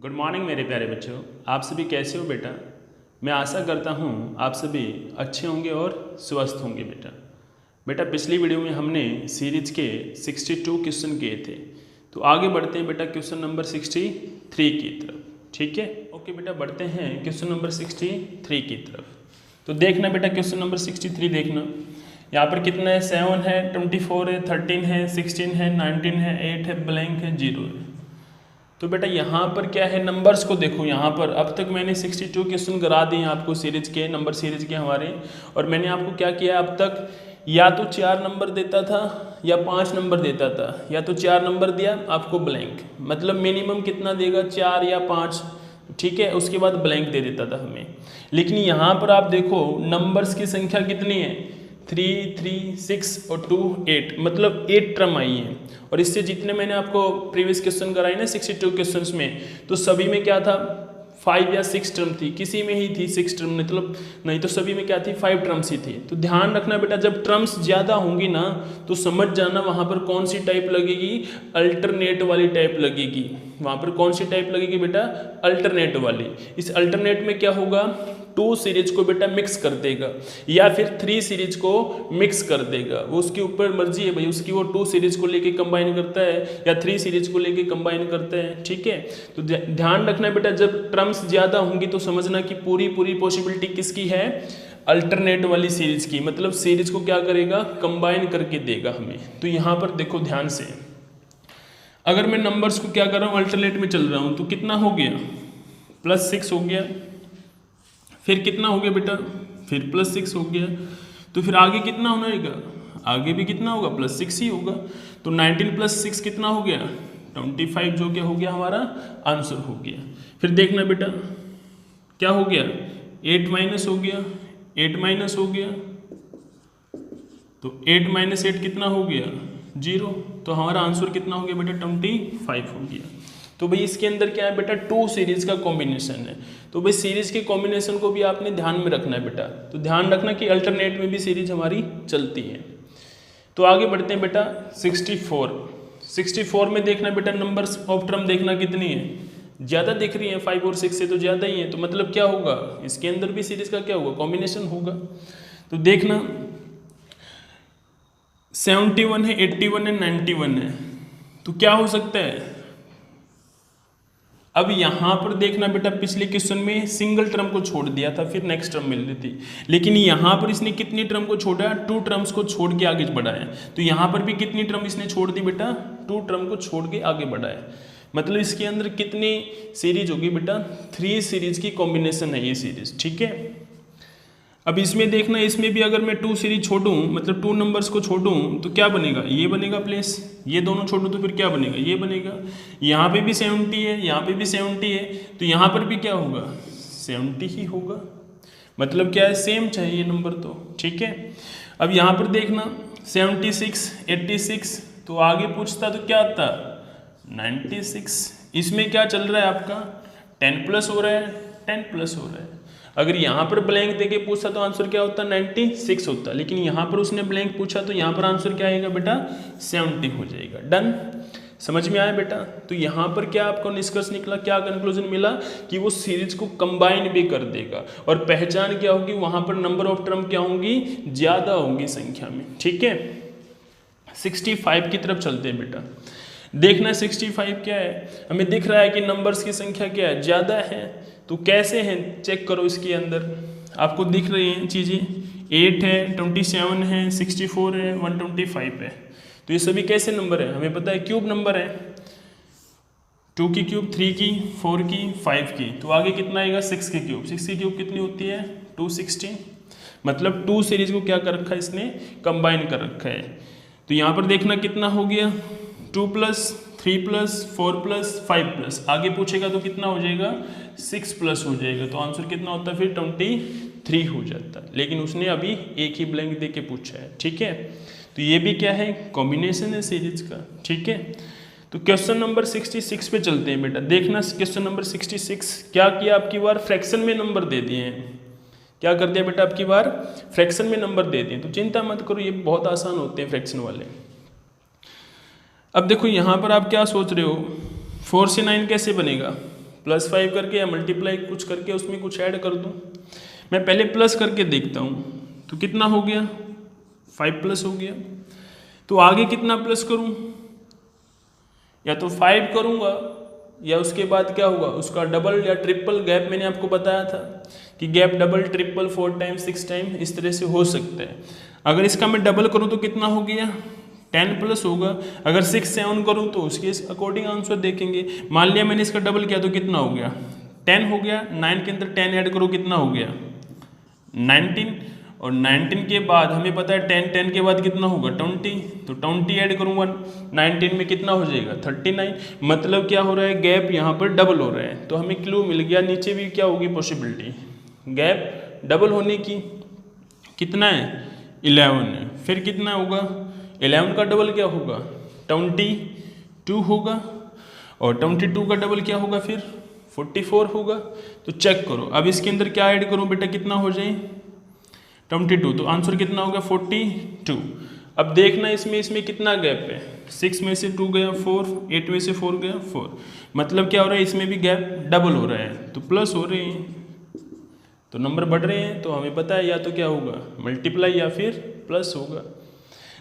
Good morning मेरे प्यारे बच्चों, आप सभी कैसे हो बेटा। मैं आशा करता हूँ आप सभी अच्छे होंगे और स्वस्थ होंगे बेटा पिछली वीडियो में हमने सीरीज के 62 क्वेश्चन किए थे, तो आगे बढ़ते हैं बेटा क्वेश्चन नंबर 63 की तरफ। ठीक है, ओके बेटा, बढ़ते हैं क्वेश्चन नंबर 63 की तरफ। तो देखना बेटा क्वेश्चन नंबर 63 देखना, यहाँ पर कितना है, 7 है, 24 है, 13 है, 16 है, 19 है, 8 है, ब्लैंक है, 0 है। तो बेटा यहाँ पर क्या है, नंबर्स को देखो। यहाँ पर अब तक मैंने 62 क्वेश्चन करा दिए आपको सीरीज के, नंबर सीरीज के हमारे, और मैंने आपको क्या किया, अब तक या तो 4 नंबर देता था या 5 नंबर देता था, या तो 4 नंबर दिया आपको ब्लैंक, मतलब मिनिमम कितना देगा, 4 या 5, ठीक है, उसके बाद ब्लैंक दे देता था हमें। लेकिन यहाँ पर आप देखो नंबर्स की संख्या कितनी है, 3, 3, 6 और 2, 8, मतलब 8 टर्म आई है। और इससे जितने मैंने आपको प्रीवियस क्वेश्चन कराए ना 62 क्वेश्चंस में, तो सभी में क्या था, 5 या 6 टर्म थी, किसी में ही थी 6 टर्म, मतलब नहीं तो सभी में क्या थी, 5 टर्म्स ही थी। तो ध्यान रखना बेटा, जब टर्म्स ज़्यादा होंगी ना तो समझ जाना वहाँ पर कौन सी टाइप लगेगी, अल्टरनेट वाली टाइप लगेगी। वहाँ पर कौन सी टाइप लगेगी बेटा, अल्टरनेट वाली। इस अल्टरनेट में क्या होगा, 2 सीरीज को बेटा मिक्स कर देगा या फिर 3 सीरीज को मिक्स कर देगा, वो उसके ऊपर मर्जी है भाई, उसकी वो 2 सीरीज को लेके कंबाइन करता है या 3 सीरीज को लेके कंबाइन करता है। ठीक है, तो ध्यान रखना बेटा, जब टर्म्स ज़्यादा होंगी तो समझना कि पूरी पॉसिबिलिटी किसकी है, अल्टरनेट वाली सीरीज की, मतलब सीरीज को क्या करेगा, कंबाइन करके देगा हमें। तो यहाँ पर देखो ध्यान से, अगर मैं नंबर्स को क्या कर रहा हूँ, अल्टरनेट में चल रहा हूँ, तो कितना हो गया, +6 हो गया, फिर कितना हो गया बेटा, फिर +6 हो गया, तो फिर आगे कितना होगा, आगे भी कितना होगा, +6 ही होगा। तो 19 + 6 कितना हो गया, 25, जो क्या हो गया, हमारा आंसर हो गया। फिर देखना बेटा क्या हो गया, 8 माइनस हो गया, 8 माइनस हो गया, तो 8 - 8 कितना हो गया, 0। तो हमारा आंसर कितना हो गया बेटा, 25 हो गया। तो भाई इसके अंदर क्या है बेटा, 2 सीरीज का कॉम्बिनेशन है। तो भाई सीरीज के कॉम्बिनेशन को भी आपने ध्यान में रखना है बेटा। तो ध्यान रखना कि अल्टरनेट में भी सीरीज हमारी चलती है। तो आगे बढ़ते हैं बेटा 64 में देखना बेटा, नंबर्स ऑफ टर्म देखना कितनी है, ज़्यादा दिख रही है, 5 और 6 से तो ज़्यादा ही है, तो मतलब क्या होगा, इसके अंदर भी सीरीज का क्या होगा, कॉम्बिनेशन होगा। तो देखना 71 है, 81 है, 91 है, तो क्या हो सकता है। अब यहाँ पर देखना बेटा, पिछले क्वेश्चन में सिंगल टर्म को छोड़ दिया था, फिर नेक्स्ट टर्म मिल रही थी, लेकिन यहाँ पर इसने कितनी टर्म को छोड़ा, 2 टर्म्स को छोड़ के आगे बढ़ाया। तो यहाँ पर भी कितनी टर्म इसने छोड़ दी बेटा, 2 टर्म को छोड़ के आगे बढ़ाया। मतलब इसके अंदर कितनी सीरीज होगी बेटा, 3 सीरीज की कॉम्बिनेशन है ये सीरीज। ठीक है, अब इसमें देखना, इसमें भी अगर मैं 2 सीरीज छोड़ूं, मतलब 2 नंबर्स को छोड़ूं, तो क्या बनेगा, ये बनेगा प्लेस, ये दोनों छोड़ूं तो फिर क्या बनेगा, ये बनेगा। यहाँ पे भी 70 है, यहाँ पे भी 70 है, तो यहाँ पर भी क्या होगा, 70 ही होगा। मतलब क्या है, सेम चाहिए नंबर तो। ठीक है, अब यहाँ पर देखना 76, 86, तो आगे पूछता तो क्या आता, 96। इसमें क्या चल रहा है आपका, 10+ हो रहा है, 10+ हो रहा है। अगर यहाँ पर ब्लैंक देके पूछा तो आंसर क्या होता, 96 होता, लेकिन यहाँ पर उसने ब्लैंक पूछा तो यहाँ पर आंसर क्या आएगा बेटा, 70 हो जाएगा। डन, समझ में आया बेटा। तो यहाँ पर क्या आपको निष्कर्ष निकला, क्या कंक्लूजन मिला, कि वो सीरीज को कंबाइन भी कर देगा, और पहचान क्या होगी, वहाँ पर नंबर ऑफ टर्म क्या होंगी, ज़्यादा होंगी संख्या में। ठीक है, 65 की तरफ चलते हैं बेटा। देखना 65 क्या है, हमें दिख रहा है कि नंबर्स की संख्या क्या है, ज़्यादा है। तो कैसे हैं, चेक करो, इसके अंदर आपको दिख रही हैं चीज़ें, 8 है, 27 है, 64 है, 125 है। तो ये सभी कैसे नंबर है, हमें पता है क्यूब नंबर है, 2 की क्यूब, 3 की, 4 की, 5 की। तो आगे कितना आएगा, 6 की क्यूब। 6 की क्यूब कितनी होती है, 260। मतलब 2 सीरीज को क्या कर रखा है इसने, कंबाइन कर रखा है। तो यहाँ पर देखना कितना हो गया, 2+, 3+, 4+, 5+, आगे पूछेगा तो कितना हो जाएगा, 6+ हो जाएगा। तो आंसर कितना होता है फिर, 23 हो जाता है, लेकिन उसने अभी एक ही ब्लैंक दे के पूछा है। ठीक है, तो ये भी क्या है, कॉम्बिनेशन है सीरीज का। ठीक है, तो क्वेश्चन नंबर 66 पे चलते हैं बेटा। देखना क्वेश्चन नंबर 66 क्या किया, आपकी बार फ्रैक्शन में नंबर दे दिए हैं। क्या कर दिया बेटा, आपकी बार फ्रैक्शन में नंबर दे दिए। तो चिंता मत करो, ये बहुत आसान होते हैं फ्रैक्शन वाले। अब देखो यहाँ पर आप क्या सोच रहे हो, 4 से 9 कैसे बनेगा, +5 करके या मल्टीप्लाई कुछ करके उसमें कुछ ऐड कर दूँ। मैं पहले प्लस करके देखता हूँ, तो कितना हो गया 5 प्लस हो गया। तो आगे कितना प्लस करूँ, या तो 5 करूँगा या उसके बाद क्या होगा उसका डबल या ट्रिपल। गैप मैंने आपको बताया था कि gap double triple 4 time 6 time इस तरह से हो सकता है। अगर इसका मैं डबल करूँ तो कितना हो गया 10 प्लस होगा। अगर 6 7 करूँ तो उसके अकॉर्डिंग आंसर देखेंगे। मान लिया मैंने इसका डबल किया तो कितना हो गया 10 हो गया। 9 के अंदर 10 ऐड करो कितना हो गया 19, और 19 के बाद हमें पता है 10 के बाद कितना होगा 20, तो 20 ऐड करूँगा 19 में कितना हो जाएगा 39। मतलब क्या हो रहा है गैप यहाँ पर डबल हो रहा है। तो हमें क्लू मिल गया, नीचे भी क्या होगी पॉसिबिलिटी गैप डबल होने की। कितना है 11 है, फिर कितना होगा 11 का डबल क्या होगा 22 होगा, और 22 का डबल क्या होगा फिर 44 होगा। तो चेक करो अब इसके अंदर क्या ऐड करूँ बेटा कितना हो जाए 22, तो आंसर कितना होगा 42। अब देखना इसमें कितना गैप है, 6 में से 2 गया 4, 8 में से 4 गया 4, मतलब क्या हो रहा है इसमें भी गैप डबल हो रहा है, तो प्लस हो रहे हैं, तो नंबर बढ़ रहे हैं। तो हमें पता है या तो क्या होगा मल्टीप्लाई या फिर प्लस होगा।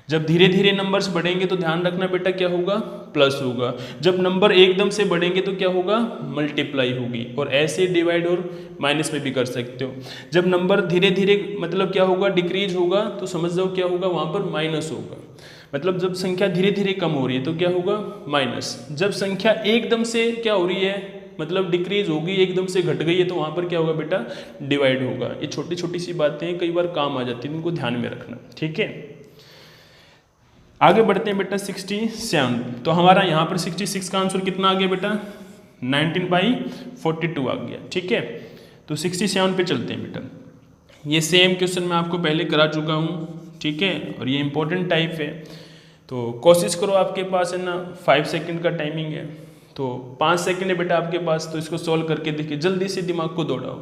जब धीरे धीरे नंबर्स बढ़ेंगे तो ध्यान रखना बेटा क्या होगा प्लस होगा। जब नंबर एकदम से बढ़ेंगे तो क्या होगा मल्टीप्लाई होगी, और ऐसे डिवाइड और माइनस में भी कर सकते हो। जब नंबर धीरे धीरे मतलब क्या होगा डिक्रीज होगा तो समझ जाओ क्या होगा वहाँ पर माइनस होगा। मतलब जब संख्या धीरे धीरे कम हो रही है तो क्या होगा माइनस। जब संख्या एकदम से क्या हो रही है मतलब डिक्रीज होगी एकदम से घट गई है तो वहाँ पर क्या होगा बेटा डिवाइड होगा। ये छोटी छोटी सी बातें कई बार काम आ जाती हैं, इनको ध्यान में रखना, ठीक है। आगे बढ़ते हैं बेटा 67। तो हमारा यहाँ पर 66 का आंसर कितना आ गया बेटा 19/42 आ गया, ठीक है। तो 67 पे चलते हैं बेटा। ये सेम क्वेश्चन मैं आपको पहले करा चुका हूँ, ठीक है, और ये इंपॉर्टेंट टाइप है। तो कोशिश करो, आपके पास है ना 5 सेकंड का टाइमिंग है, तो 5 सेकंड है बेटा आपके पास, तो इसको सॉल्व करके देखिए, जल्दी से दिमाग को दौड़ाओ।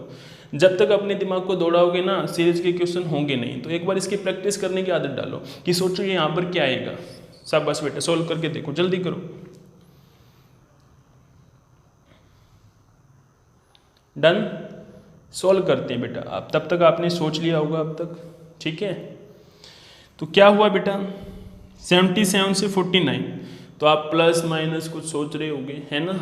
जब तक अपने दिमाग को दौड़ाओगे ना सीरीज के क्वेश्चन होंगे नहीं। तो एक बार इसकी प्रैक्टिस करने की आदत डालो कि सोचो ये यहाँ पर क्या आएगा। सब बस बेटा सॉल्व करके देखो, जल्दी करो, डन। सॉल्व करते हैं बेटा आप, तब तक आपने सोच लिया होगा अब तक, ठीक है। तो क्या हुआ बेटा 77 से 49, तो आप प्लस माइनस कुछ सोच रहे होगे, है ना।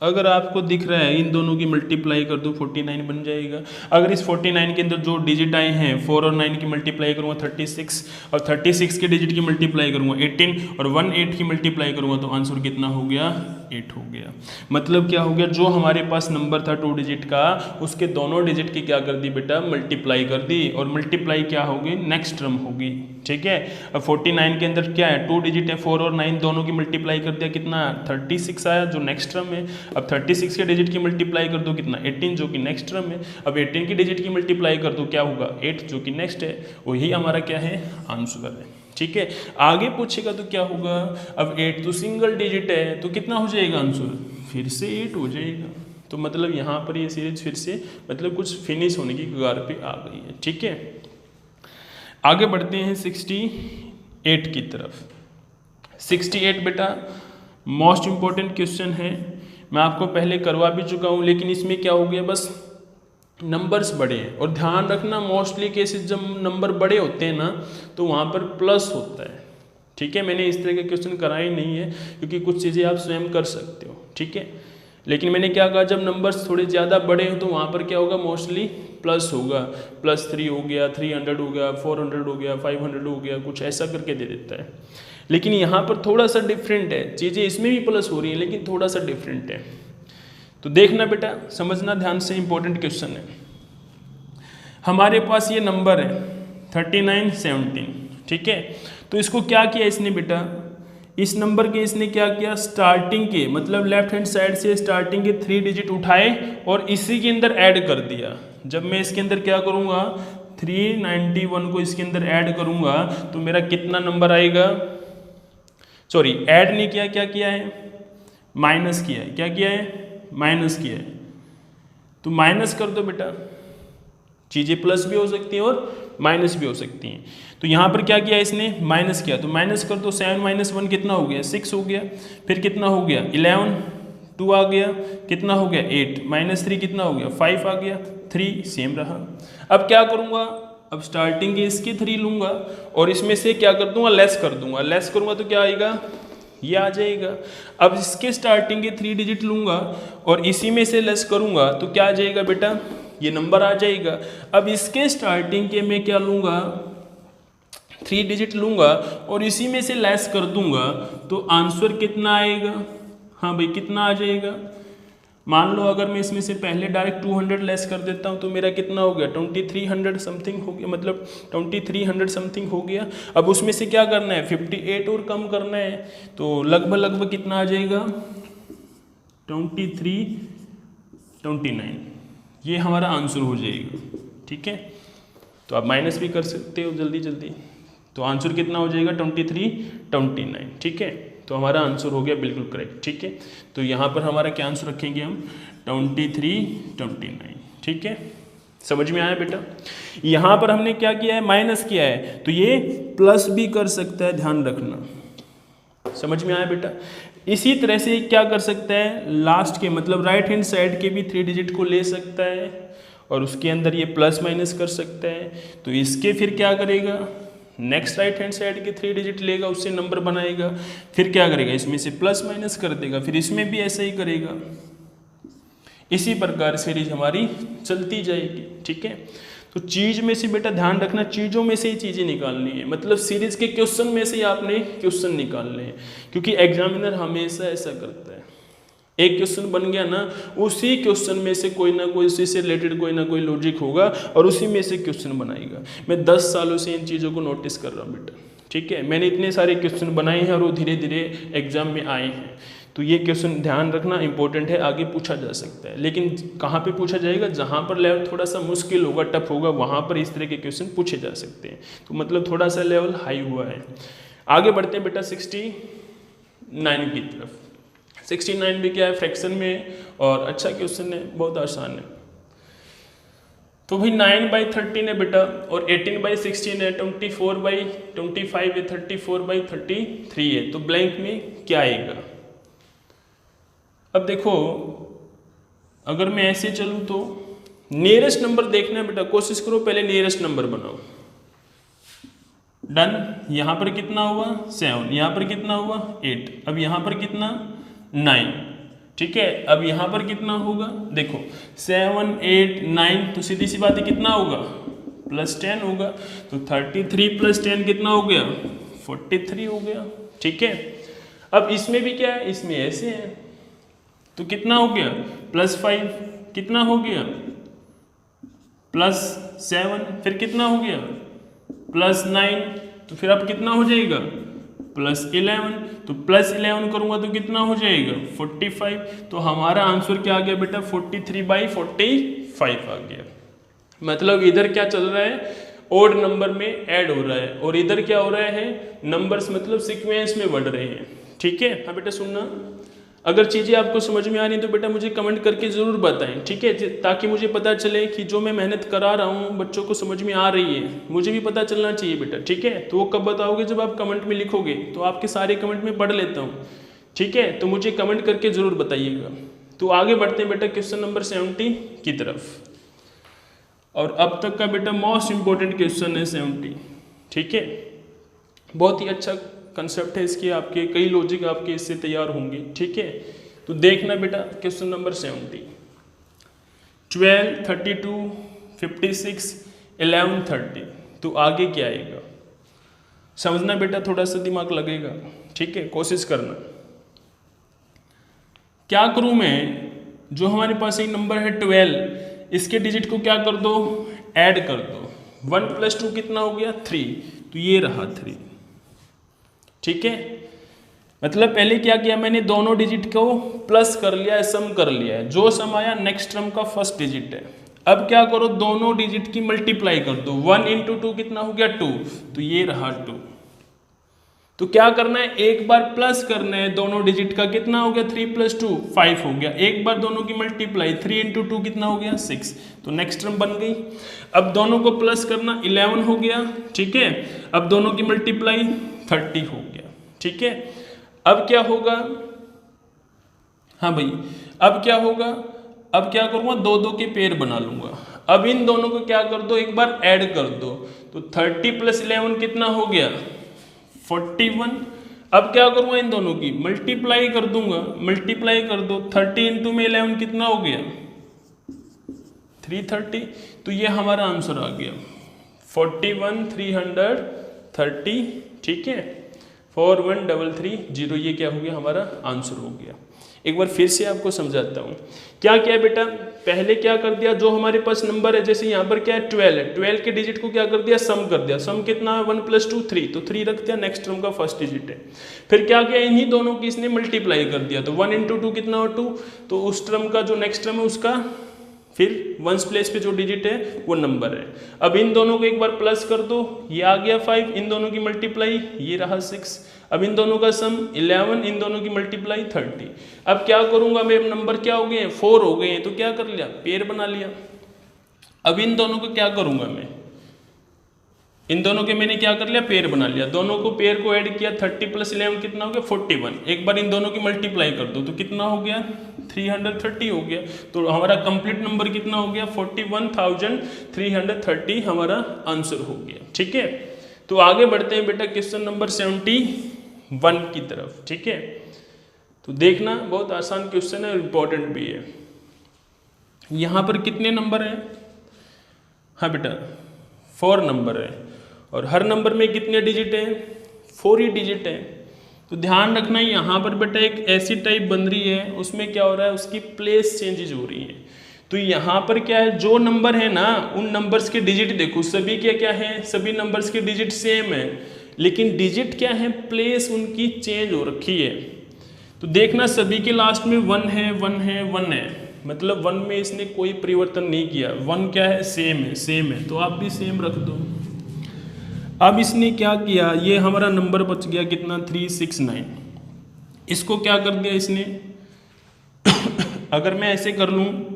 अगर आपको दिख रहा है इन दोनों की मल्टीप्लाई कर दो 49 बन जाएगा। अगर इस 49 के अंदर जो डिजिट आए हैं 4 और 9 की मल्टीप्लाई करूँगा 36, और 36 के डिजिट की मल्टीप्लाई करूँगा 18, और 18 की मल्टीप्लाई करूँगा तो आंसर कितना हो गया 8 हो गया। मतलब क्या हो गया, जो हमारे पास नंबर था 2 डिजिट का उसके दोनों डिजिट की क्या कर दी बेटा मल्टीप्लाई कर दी, और मल्टीप्लाई क्या होगी नेक्स्ट टर्म होगी, ठीक है। अब 49 के अंदर क्या है 2 डिजिट है 4 और 9 दोनों की मल्टीप्लाई कर दिया, कितना 36 आया जो नेक्स्ट टर्म है। अब 36 के डिजिट की मल्टीप्लाई कर दो कितना 18 जो कि नेक्स्ट टर्म है। अब 18 की डिजिट की मल्टीप्लाई कर दो क्या होगा 8 जो कि नेक्स्ट है। वही हमारा क्या है आंसर है, ठीक है। आगे पूछेगा तो क्या होगा, अब 8 तो सिंगल डिजिट है तो कितना हो जाएगा आंसर फिर से 8 हो जाएगा। तो मतलब यहाँ पर ये सीरीज फिर से मतलब कुछ फिनिश होने की कगार पे आ गई है, ठीक है। आगे बढ़ते हैं 68 की तरफ। 68 बेटा मोस्ट इंपॉर्टेंट क्वेश्चन है, मैं आपको पहले करवा भी चुका हूँ, लेकिन इसमें क्या हो गया बस नंबर्स बड़े हैं। और ध्यान रखना मोस्टली केसेस जब नंबर बड़े होते हैं ना तो वहाँ पर प्लस होता है, ठीक है। मैंने इस तरह के क्वेश्चन कराए नहीं है क्योंकि कुछ चीज़ें आप स्वयं कर सकते हो, ठीक है। लेकिन मैंने क्या कहा जब नंबर्स थोड़े ज़्यादा बड़े हो तो वहाँ पर क्या होगा मोस्टली प्लस होगा। +3 हो गया, 300 हो गया, 400 हो गया, 500 हो गया, कुछ ऐसा करके दे देता है। लेकिन यहाँ पर थोड़ा सा डिफरेंट है, चीज़ें इसमें भी प्लस हो रही हैं लेकिन थोड़ा सा डिफरेंट है। तो देखना बेटा समझना ध्यान से, इंपॉर्टेंट क्वेश्चन है। हमारे पास ये नंबर है 39 17, ठीक है। तो इसको क्या किया इसने बेटा, इस नंबर के इसने क्या किया स्टार्टिंग के मतलब लेफ्ट हैंड साइड से स्टार्टिंग के 3 डिजिट उठाए और इसी के अंदर ऐड कर दिया। जब मैं इसके अंदर क्या करूँगा 391 को इसके अंदर ऐड करूँगा तो मेरा कितना नंबर आएगा, सॉरी ऐड नहीं किया, क्या किया है माइनस किया है। क्या किया है माइनस किया है। तो माइनस कर दो बेटा, चीज़ें प्लस भी हो सकती हैं और माइनस भी हो सकती हैं। तो यहाँ पर क्या किया इसने माइनस किया, तो माइनस कर दो 7 - 1 कितना हो गया 6 हो गया। फिर कितना हो गया 11, 2 आ गया, कितना हो गया 8, -3 कितना हो गया 5 आ गया, 3 सेम रहा। अब क्या करूँगा, अब स्टार्टिंग के इसके 3 लूँगा और इसमें से क्या कर दूंगा, लेस कर दूंगा। लेस करूँगा तो क्या आएगा, ये आ जाएगा। अब इसके स्टार्टिंग के 3 डिजिट लूँगा और इसी में से लेस करूँगा तो क्या आ जाएगा बेटा, ये नंबर आ जाएगा। अब इसके स्टार्टिंग के मैं क्या लूँगा, 3 डिजिट लूँगा और इसी में से लेस कर दूंगा तो आंसर कितना आएगा, हाँ भाई कितना आ जाएगा। मान लो अगर मैं इसमें से पहले डायरेक्ट 200 लेस कर देता हूँ तो मेरा कितना हो गया 2300 समथिंग हो गया, मतलब 2300 समथिंग हो गया। अब उसमें से क्या करना है 58 और कम करना है तो लगभग कितना आ जाएगा 23, 29, ये हमारा आंसर हो जाएगा। ठीक है, तो आप माइनस भी कर सकते हो जल्दी जल्दी, तो आंसर कितना हो जाएगा 23, 29। ठीक है, तो हमारा आंसर हो गया बिल्कुल करेक्ट। ठीक है, तो यहाँ पर हमारा क्या आंसर रखेंगे हम 23, 29। ठीक है, समझ में आया बेटा। यहाँ पर हमने क्या किया है, माइनस किया है, तो ये प्लस भी कर सकता है, ध्यान रखना। समझ में आया बेटा। इसी तरह से क्या कर सकता है, लास्ट के मतलब राइट हैंड साइड के भी 3 डिजिट को ले सकता है और उसके अंदर ये प्लस माइनस कर सकता है। तो इसके फिर क्या करेगा, नेक्स्ट राइट हैंड साइड के 3 डिजिट लेगा, उससे नंबर बनाएगा, फिर क्या करेगा इसमें से प्लस माइनस कर देगा, फिर इसमें भी ऐसा ही करेगा। इसी प्रकार सीरीज हमारी चलती जाएगी। ठीक है, तो चीज में से बेटा ध्यान रखना, चीजों में से ही चीजें निकालनी है, मतलब सीरीज के क्वेश्चन में से ही आपने क्वेश्चन निकालने हैं, क्योंकि एग्जामिनर हमेशा ऐसा करता है। एक क्वेश्चन बन गया ना, उसी क्वेश्चन में से कोई ना कोई, उसी से रिलेटेड कोई ना कोई लॉजिक होगा और उसी में से क्वेश्चन बनाएगा। मैं 10 सालों से इन चीज़ों को नोटिस कर रहा हूँ बेटा। ठीक है, मैंने इतने सारे क्वेश्चन बनाए हैं और वो धीरे धीरे एग्जाम में आए हैं। तो ये क्वेश्चन ध्यान रखना इंपॉर्टेंट है, आगे पूछा जा सकता है, लेकिन कहाँ पे पूछा जाएगा, जहाँ पर लेवल थोड़ा सा मुश्किल होगा, टफ होगा, वहाँ पर इस तरह के क्वेश्चन पूछे जा सकते हैं। तो मतलब थोड़ा सा लेवल हाई हुआ है। आगे बढ़ते हैं बेटा 69 की तरफ। 69 भी क्या है, फ्रैक्शन में और अच्छा क्वेश्चन है, बहुत आसान है। तो भाई 9/13 है बेटा और 18/16 है, 24/25 है, 34/33 है, तो ब्लैंक में क्या आएगा। अब देखो अगर मैं ऐसे चलूँ तो नियरेस्ट नंबर देखना है बेटा, कोशिश करो पहले नियरेस्ट नंबर बनाओ। डन, यहाँ पर कितना हुआ 7, यहाँ पर कितना हुआ 8, अब यहाँ पर कितना 9। ठीक है, अब यहाँ पर कितना होगा, देखो 7, 8, 9, तो सीधी सी बात है कितना होगा +10 होगा। तो 33 + 10 कितना हो गया 43 हो गया। ठीक है, अब इसमें भी क्या है, इसमें ऐसे है, तो कितना हो गया +5, कितना हो गया +7, फिर कितना हो गया +9, तो फिर अब कितना हो जाएगा +11, तो +11 करूंगा तो कितना हो जाएगा 45। तो हमारा आंसर क्या आ गया बेटा 43/45 आ गया। मतलब इधर क्या चल रहा है, ओड नंबर में ऐड हो रहा है और इधर क्या हो रहा है, नंबर्स मतलब सीक्वेंस में बढ़ रहे हैं। ठीक है, हाँ बेटा सुनना, अगर चीज़ें आपको समझ में आ रही हैं तो बेटा मुझे कमेंट करके ज़रूर बताएं। ठीक है, ताकि मुझे पता चले कि जो मैं मेहनत करा रहा हूँ बच्चों को समझ में आ रही है, मुझे भी पता चलना चाहिए बेटा। ठीक है, तो वो कब बताओगे, जब आप कमेंट में लिखोगे, तो आपके सारे कमेंट में पढ़ लेता हूँ। ठीक है, तो मुझे कमेंट करके ज़रूर बताइएगा। तो आगे बढ़ते हैं बेटा क्वेश्चन नंबर 70 की तरफ, और अब तक का बेटा मोस्ट इंपॉर्टेंट क्वेश्चन है 70। ठीक है, बहुत ही अच्छा कंसेप्ट है इसके, आपके कई लॉजिक आपके इससे तैयार होंगे। ठीक है, तो देखना बेटा क्वेश्चन नंबर 70, 12, 32, 56, 11, 30, तो आगे क्या आएगा समझना बेटा, थोड़ा सा दिमाग लगेगा। ठीक है, कोशिश करना। क्या करूं मैं, जो हमारे पास एक नंबर है 12, इसके डिजिट को क्या कर दो, ऐड कर दो। 1 + 2 कितना हो गया 3, तो ये रहा 3। ठीक है, मतलब पहले क्या किया मैंने, दोनों डिजिट को प्लस कर लिया है, सम कर लिया है, जो सम आया नेक्स्ट टर्म का फर्स्ट डिजिट है। अब क्या करो, दोनों डिजिट की मल्टीप्लाई कर दो। 1 × 2 कितना हो गया 2, तो ये रहा 2। तो क्या करना है, एक बार प्लस करना है दोनों डिजिट का, कितना हो गया 3 + 2 5 हो गया। एक बार दोनों की मल्टीप्लाई, 3 × 2 कितना हो गया 6, तो नेक्स्ट टर्म बन गई। अब दोनों को प्लस करना, 11 हो गया। ठीक है, अब दोनों की मल्टीप्लाई 30 हो गया। ठीक है, अब क्या होगा, हाँ भाई, अब क्या होगा, अब क्या करूँगा, दो दो के पेयर बना लूँगा। अब इन दोनों को क्या कर दो, एक बार ऐड कर दो, तो 30 + 11 कितना हो गया, 41। अब क्या करूँगा, इन दोनों की मल्टीप्लाई कर दूंगा, मल्टीप्लाई कर दो, 30 × 11 कितना हो गया, 330। तो ये हमारा आंसर आ गया 41,330, ठीक है, 41,330, ये क्या हो गया, हमारा आंसर हो गया। एक बार फिर से आपको समझाता हूँ। क्या किया बेटा, पहले क्या कर दिया, जो हमारे पास नंबर है, जैसे यहाँ पर क्या है 12 है, 12 के डिजिट को क्या कर दिया, सम कर दिया। सम कितना है, 1 + 2 3, तो 3 रख दिया, नेक्स्ट टर्म का फर्स्ट डिजिट है। फिर क्या किया, इन्हीं दोनों की इसने मल्टीप्लाई कर दिया, तो 1 × 2 कितना हो 2, तो उस टर्म का जो नेक्स्ट टर्म है उसका फिर वंस प्लेस पे जो डिजिट है वो नंबर है। अब इन दोनों को एक बार प्लस कर दो, ये आ गया 5, इन दोनों की मल्टीप्लाई ये रहा 6, अब इन दोनों का सम 11, इन दोनों की मल्टीप्लाई 30। अब क्या करूंगा मैं, नंबर क्या हो गए हैं, 4 हो गए हैं, तो क्या कर लिया, पेयर बना लिया। अब इन दोनों को क्या करूंगा मैं, इन दोनों के मैंने क्या कर लिया, पेयर बना लिया। दोनों को पेयर को ऐड किया, 30 + 11 कितना हो गया, 41। एक बार इन दोनों की मल्टीप्लाई कर दो, तो कितना हो गया, 330 हो गया। तो हमारा कंप्लीट नंबर कितना हो गया, 41,330 हमारा आंसर हो गया, ठीक है। तो आगे बढ़ते हैं बेटा क्वेश्चन नंबर 71 की तरफ, ठीक है। तो देखना बहुत आसान क्वेश्चन है और इम्पोर्टेंट भी है। यहाँ पर कितने नंबर हैं, हाँ बेटा 4 नंबर है, और हर नंबर में कितने डिजिट हैं, 4 ही डिजिट हैं। तो ध्यान रखना यहाँ पर बेटा एक ऐसी टाइप बन रही है, उसमें क्या हो रहा है, उसकी प्लेस चेंजेज हो रही है। तो यहाँ पर क्या है, जो नंबर है ना, उन नंबर्स के डिजिट देखो, सभी के क्या है, सभी नंबर्स के डिजिट सेम है, लेकिन डिजिट क्या है, प्लेस उनकी चेंज हो रखी है। तो देखना सभी के लास्ट में 1 है, 1 है, 1 है, मतलब 1 में इसने कोई परिवर्तन नहीं किया, 1 क्या है, सेम है, सेम है, तो आप भी सेम रख दो। अब इसने क्या किया, ये हमारा नंबर बच गया कितना, 369। इसको क्या कर दिया इसने अगर मैं ऐसे कर लूँ,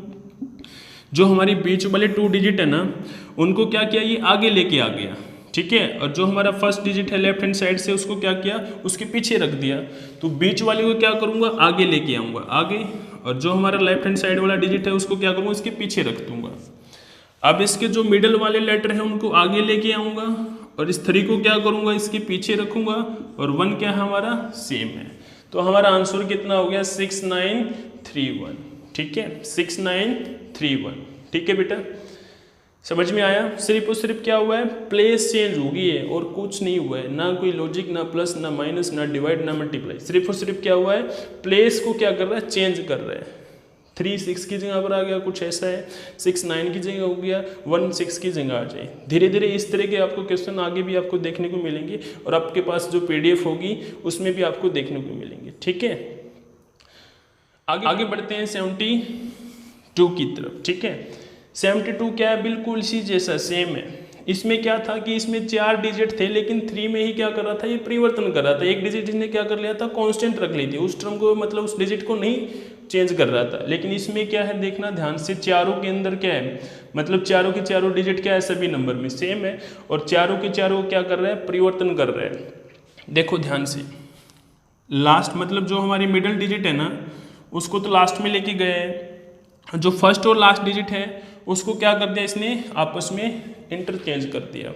जो हमारी बीच वाले 2 डिजिट है ना, उनको क्या किया, ये आगे लेके आ गया, ठीक है। और जो हमारा फर्स्ट डिजिट है लेफ्ट हैंड साइड से, उसको क्या किया, उसके पीछे रख दिया। तो बीच वाले को क्या करूँगा, आगे लेके आऊँगा, आगे, और जो हमारा लेफ्ट हैंड साइड वाला डिजिट है उसको क्या करूँगा, इसके पीछे रख दूँगा। अब इसके जो मिडल वाले लेटर हैं उनको आगे लेके आऊँगा, और इस 3 को क्या करूँगा, इसके पीछे रखूँगा, और 1 क्या है हमारा, सेम है। तो हमारा आंसर कितना हो गया, 6931, ठीक है, 6931, ठीक है बेटा, समझ में आया। सिर्फ और सिर्फ क्या हुआ है, प्लेस चेंज हो गई है और कुछ नहीं हुआ है, ना कोई लॉजिक, ना प्लस, ना माइनस, ना डिवाइड, ना मल्टीप्लाई, सिर्फ और सिर्फ क्या हुआ है, प्लेस को क्या कर रहा है, चेंज कर रहा है। 3 6 की जगह पर आ गया, कुछ ऐसा है, 6 9 की जगह हो गया, 1 6 की जगह आ जाए। धीरे धीरे इस तरह के आपको क्वेश्चन आगे भी आपको देखने को मिलेंगे, और आपके पास जो PDF होगी उसमें भी आपको देखने को मिलेंगे, ठीक है। आगे बढ़ते हैं 72 की तरफ, ठीक है। 72 क्या है, बिल्कुल इसी जैसा सेम है। इसमें क्या था कि इसमें 4 डिजिट थे, लेकिन 3 में ही क्या कर रहा था, ये परिवर्तन कर रहा था। एक डिजिट इसने क्या कर लिया था, कांस्टेंट रख ली थी, उस टर्म को, मतलब उस डिजिट को नहीं चेंज कर रहा था। लेकिन इसमें क्या है, देखना ध्यान से, चारों के अंदर क्या है, मतलब चारों के चारों डिजिट क्या है, सभी नंबर में सेम है, और चारों के चारों क्या कर रहा है, परिवर्तन कर रहा है। देखो ध्यान से, लास्ट मतलब जो हमारी मिडिल डिजिट है ना, उसको तो लास्ट में लेके गए हैं, जो फर्स्ट और लास्ट डिजिट है उसको क्या कर दिया इसने, आपस में इंटरचेंज कर दिया।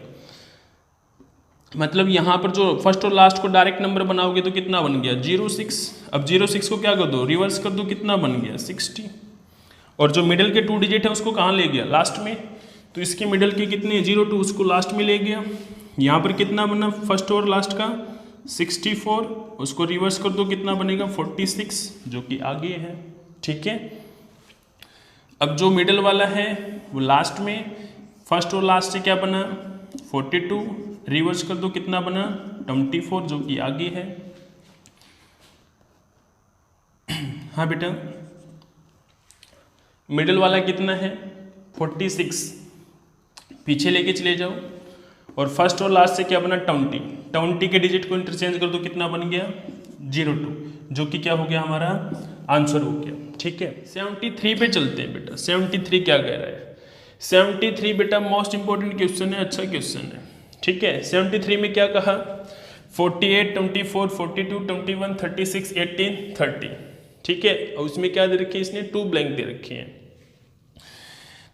मतलब यहाँ पर जो फर्स्ट और लास्ट को डायरेक्ट नंबर बनाओगे तो कितना बन गया, 06। अब 06 को क्या कर दो, रिवर्स कर दो, कितना बन गया, 60। और जो मिडिल के 2 डिजिट है उसको कहाँ ले गया, लास्ट में, तो इसके मिडिल के कितने 02, उसको लास्ट में ले गया। यहाँ पर कितना बना फर्स्ट और लास्ट का, 64, उसको रिवर्स कर दो, कितना बनेगा 46, जो कि आगे है, ठीक है। अब जो मिडिल वाला है वो लास्ट में, फर्स्ट और लास्ट से क्या बना 42, रिवर्स कर दो, कितना बना 24, जो कि आगे है। हाँ बेटा, मिडिल वाला कितना है 46, पीछे लेके चले जाओ, और फर्स्ट और लास्ट से क्या बना 20 के डिजिट को इंटरचेंज कर दो, कितना बन गया 02, जो कि क्या हो गया, हमारा आंसर हो गया, ठीक है। 73 पे चलते हैं बेटा। 73 क्या कह रहा है, 73 बेटा मोस्ट इंपॉर्टेंट क्वेश्चन है, अच्छा क्वेश्चन है, ठीक है। 73 में क्या कहा, 48 24 42 21 36 18 30, ठीक है। और उसमें क्या दे रखी है इसने 2 ब्लैंक दे रखे हैं।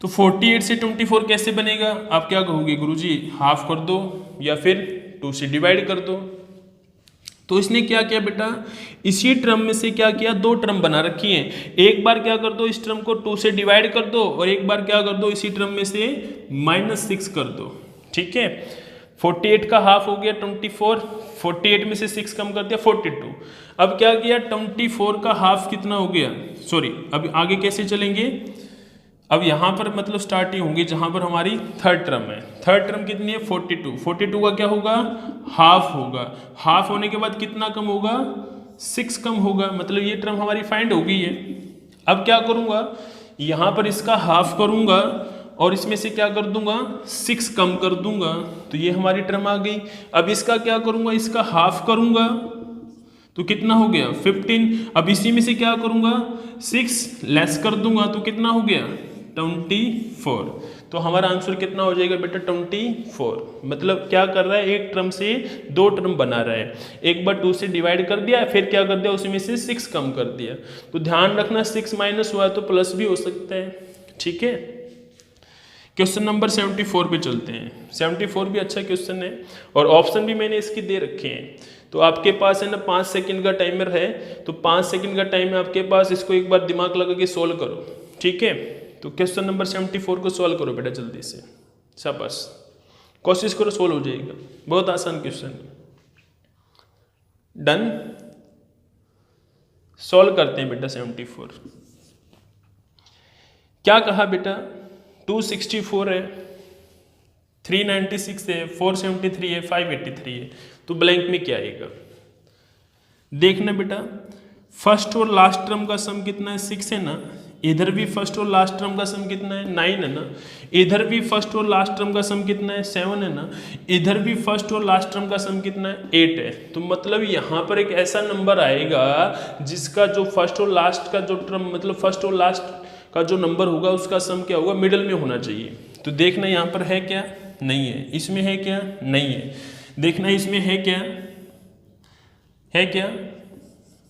तो 48 से 24 कैसे बनेगा? आप क्या कहोगे गुरुजी हाफ कर दो या फिर 2 से डिवाइड कर दो। तो इसने क्या किया बेटा, इसी टर्म में से क्या किया, 2 टर्म बना रखी हैं। एक बार क्या कर दो, इस टर्म को 2 से डिवाइड कर दो और एक बार क्या कर दो, इसी टर्म में से -6 कर दो। ठीक है, 48 का हाफ हो गया 24, 48 में से 6 कम कर दिया 42। अब क्या किया, 24 का हाफ कितना हो गया, सॉरी अब आगे कैसे चलेंगे, अब यहाँ पर मतलब स्टार्ट ही होंगी जहाँ पर हमारी थर्ड टर्म है। थर्ड टर्म कितनी है 42, 42 का क्या होगा, हाफ होगा। हाफ होने के बाद कितना कम होगा, 6 कम होगा, मतलब ये टर्म हमारी फाइंड हो गई है। अब क्या करूँगा, यहाँ पर इसका हाफ करूँगा और इसमें से क्या कर दूंगा, 6 कम कर दूंगा, तो ये हमारी टर्म आ गई। अब इसका क्या करूँगा, इसका हाफ करूँगा तो कितना हो गया 15। अब इसी में से क्या करूँगा, 6 लेस कर दूंगा तो कितना हो गया 24। तो हमारा आंसर कितना हो जाएगा बेटा 24। मतलब क्या कर रहा है, एक टर्म से 2 टर्म बना रहा है। एक बार 2 से डिवाइड कर दिया, फिर क्या कर दिया उसमें से 6 कम कर दिया। तो ध्यान रखना 6 माइनस हुआ तो प्लस भी हो सकता है। ठीक है, क्वेश्चन नंबर 74 पे चलते हैं। 74 भी अच्छा क्वेश्चन है और ऑप्शन भी मैंने इसकी दे रखे हैं। तो आपके पास है ना 5 सेकंड का टाइमर है, तो 5 सेकंड का टाइम है आपके पास, इसको एक बार दिमाग लगा के सोल्व करो। ठीक है, तो क्वेश्चन नंबर 74 को सॉल्व करो बेटा जल्दी से, शाबाश, कोशिश करो सोल्व हो जाएगा, बहुत आसान क्वेश्चन है। डन, सॉल्व करते हैं बेटा 74। क्या कहा बेटा, 264 है, 396 है, 473 है, 583 है, तो ब्लैंक में क्या आएगा। देखना बेटा, फर्स्ट और लास्ट टर्म का सम कितना है 6 है ना, इधर भी फर्स्ट और लास्ट टर्म का सम कितना है 9 है ना, इधर भी फर्स्ट और लास्ट टर्म का सम कितना है 7 है ना, इधर भी फर्स्ट और लास्ट टर्म का सम कितना है 8 है। तो मतलब यहाँ पर एक ऐसा नंबर आएगा जिसका जो फर्स्ट और लास्ट का जो टर्म, मतलब फर्स्ट और लास्ट का जो नंबर होगा उसका सम क्या होगा, मिडल में होना चाहिए। तो देखना यहाँ पर है क्या, नहीं है, इसमें है क्या, नहीं है, देखना इसमें है क्या, है क्या,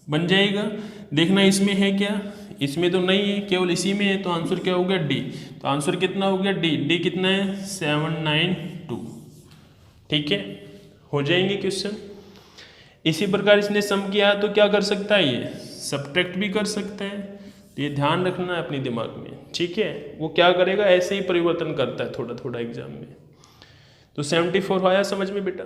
बन जाएगा। देखना इसमें है क्या, इसमें तो नहीं है, केवल इसी में है, तो आंसर क्या हो गया डी। तो आंसर कितना हो गया डी, डी कितना है 792। ठीक है, हो जाएंगे क्वेश्चन। इसी प्रकार इसने सम किया तो क्या कर सकता है, ये सब्ट्रैक्ट भी कर सकता है। तो ये ध्यान रखना है अपने दिमाग में। ठीक है, वो क्या करेगा, ऐसे ही परिवर्तन करता है थोड़ा थोड़ा एग्जाम में। तो 74 आया समझ में बेटा।